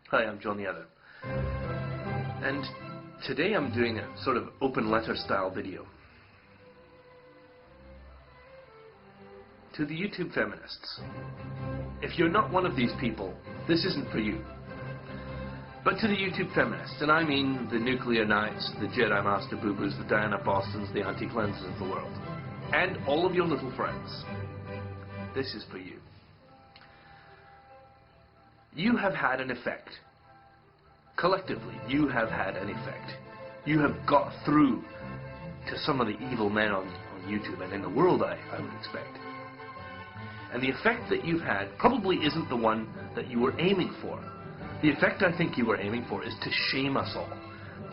Hi, I'm JohnTheOther. And today I'm doing a sort of open letter style video. To the YouTube feminists, if you're not one of these people, this isn't for you. But to the YouTube feminists, and I mean the Nuclear Knights, the Jedi Master Boobers, the Diana Bostons, the Auntie Cleanses of the world, and all of your little friends, this is for you. You have had an effect. Collectively, you have had an effect. You have got through to some of the evil men on YouTube and in the world, I would expect. And the effect that you've had probably isn't the one that you were aiming for. The effect I think you were aiming for is to shame us all,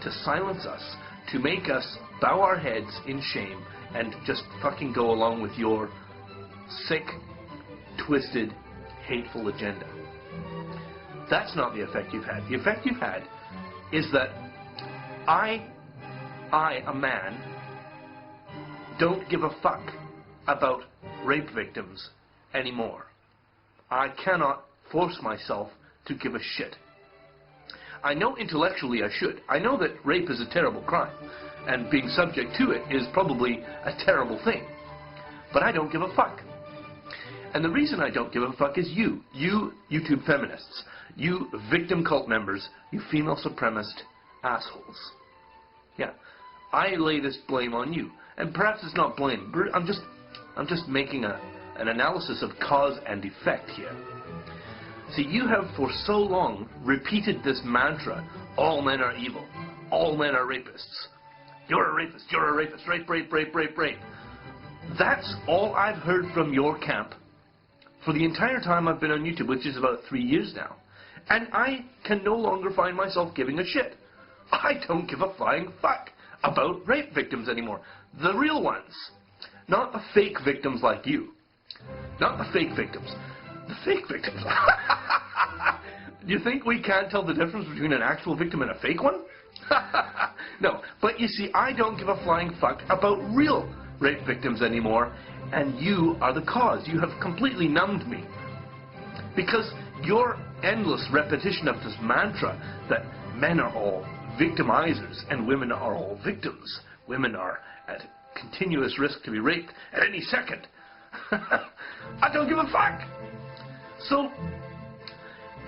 to silence us, to make us bow our heads in shame and just fucking go along with your sick, twisted, hateful agenda. That's not the effect you've had. The effect you've had is that I, a man, don't give a fuck about rape victims anymore. I cannot force myself to give a shit. I know intellectually I should. I know that rape is a terrible crime, and being subject to it is probably a terrible thing. But I don't give a fuck. And the reason I don't give a fuck is you YouTube feminists, you victim cult members, you female supremacist assholes. Yeah, I lay this blame on you, and perhaps it's not blame. I'm just making an analysis of cause and effect here. See, you have for so long repeated this mantra: all men are evil, all men are rapists. You're a rapist, you're a rapist, rape, rape, rape, rape, rape. That's all I've heard from your camp for the entire time I've been on YouTube, which is about 3 years now. And I can no longer find myself giving a shit. I don't give a flying fuck about rape victims anymore. The real ones. Not the fake victims like you. Not the fake victims. The fake victims. Do you think we can't tell the difference between an actual victim and a fake one? No, but you see, I don't give a flying fuck about real rape victims anymore, and you are the cause. You have completely numbed me. Because your endless repetition of this mantra that men are all victimizers and women are all victims. Women are at continuous risk to be raped at any second. I don't give a fuck. So,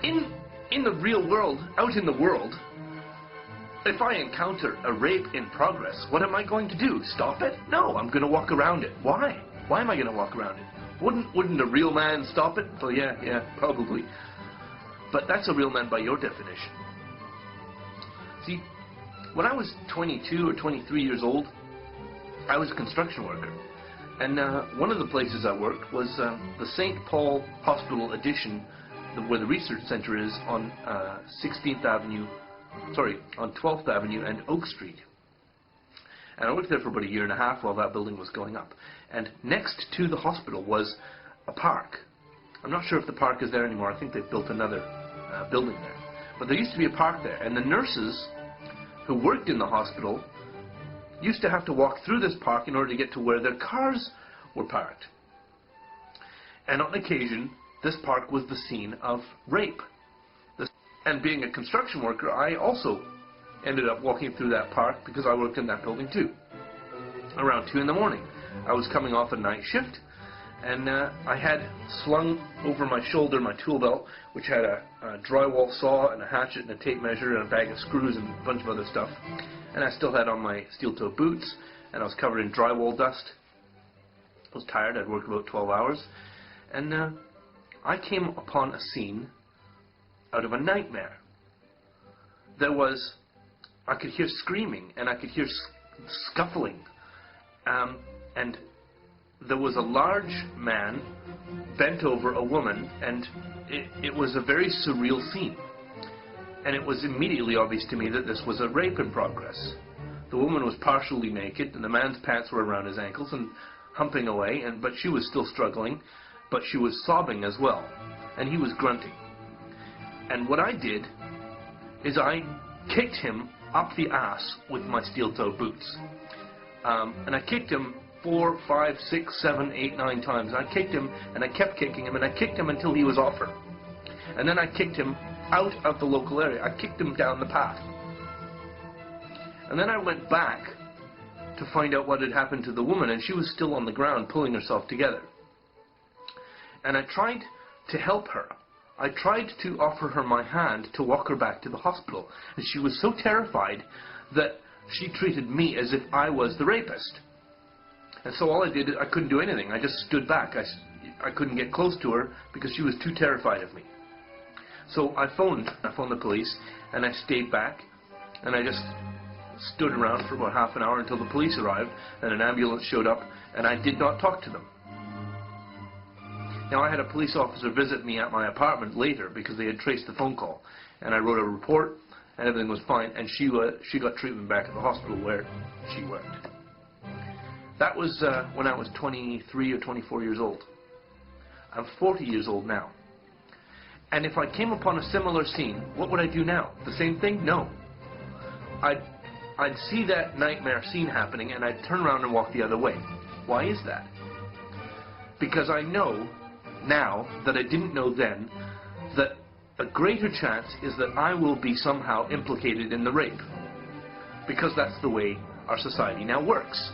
in the real world, out in the world, if I encounter a rape in progress, what am I going to do? Stop it? No, I'm going to walk around it. Why? Why am I going to walk around it? Wouldn't a real man stop it? Well, yeah, probably. But that's a real man by your definition. See, when I was 22 or 23 years old, I was a construction worker. And one of the places I worked was the St. Paul Hospital addition, where the research center is on 16th Avenue, on 12th Avenue and Oak Street. And I worked there for about a year and a half while that building was going up. And next to the hospital was a park. I'm not sure if the park is there anymore. I think they've built another building there. But there used to be a park there. And the nurses who worked in the hospital used to have to walk through this park in order to get to where their cars were parked. And on occasion, this park was the scene of rape. And being a construction worker, I also ended up walking through that park because I worked in that building too. Around 2 in the morning, I was coming off a night shift, and I had slung over my shoulder my tool belt, which had a drywall saw and a hatchet and a tape measure and a bag of screws and a bunch of other stuff. And I still had on my steel-toe boots, and I was covered in drywall dust. I was tired. I'd worked about 12 hours. And I came upon a scene out of a nightmare. I could hear screaming, and I could hear scuffling. And there was a large man bent over a woman, and it was a very surreal scene. And it was immediately obvious to me that this was a rape in progress. The woman was partially naked, and the man's pants were around his ankles and humping away, but she was still struggling, but she was sobbing as well, and he was grunting. And what I did is I kicked him up the ass with my steel-toe boots. And I kicked him 4, 5, 6, 7, 8, 9 times. And I kicked him, and I kept kicking him, and I kicked him until he was off her. And then I kicked him out of the local area. I kicked him down the path. And then I went back to find out what had happened to the woman, and she was still on the ground pulling herself together. And I tried to help her. I tried to offer her my hand to walk her back to the hospital. And she was so terrified that she treated me as if I was the rapist. And so all I did, I couldn't do anything. I just stood back. I couldn't get close to her because she was too terrified of me. So I phoned the police, and I stayed back, and I just stood around for about half an hour until the police arrived, and an ambulance showed up, and I did not talk to them. Now, I had a police officer visit me at my apartment later because they had traced the phone call, and I wrote a report, and everything was fine, and she got treatment back at the hospital where she worked. That was when I was 23 or 24 years old. I'm 40 years old now. And if I came upon a similar scene, what would I do now? The same thing? No. I'd see that nightmare scene happening, and I'd turn around and walk the other way. Why is that? Because I know now that I didn't know then that a greater chance is that I will be somehow implicated in the rape. Because that's the way our society now works.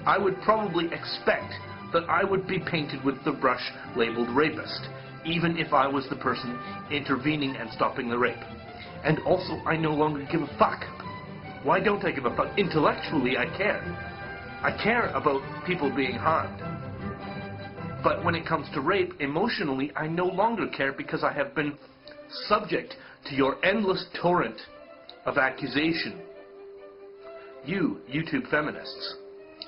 I would probably expect that I would be painted with the brush labeled rapist, even if I was the person intervening and stopping the rape. And also, I no longer give a fuck. Why don't I give a fuck? Intellectually, I care. I care about people being harmed. But when it comes to rape, emotionally, I no longer care because I have been subject to your endless torrent of accusation. You, YouTube feminists,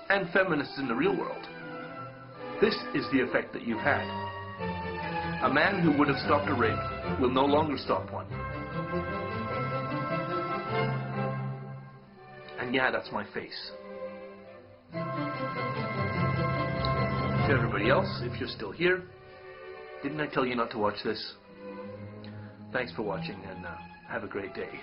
and feminists in the real world. This is the effect that you've had. A man who would have stopped a rape will no longer stop one. And yeah, that's my face. To everybody else, if you're still here, didn't I tell you not to watch this? Thanks for watching, and have a great day.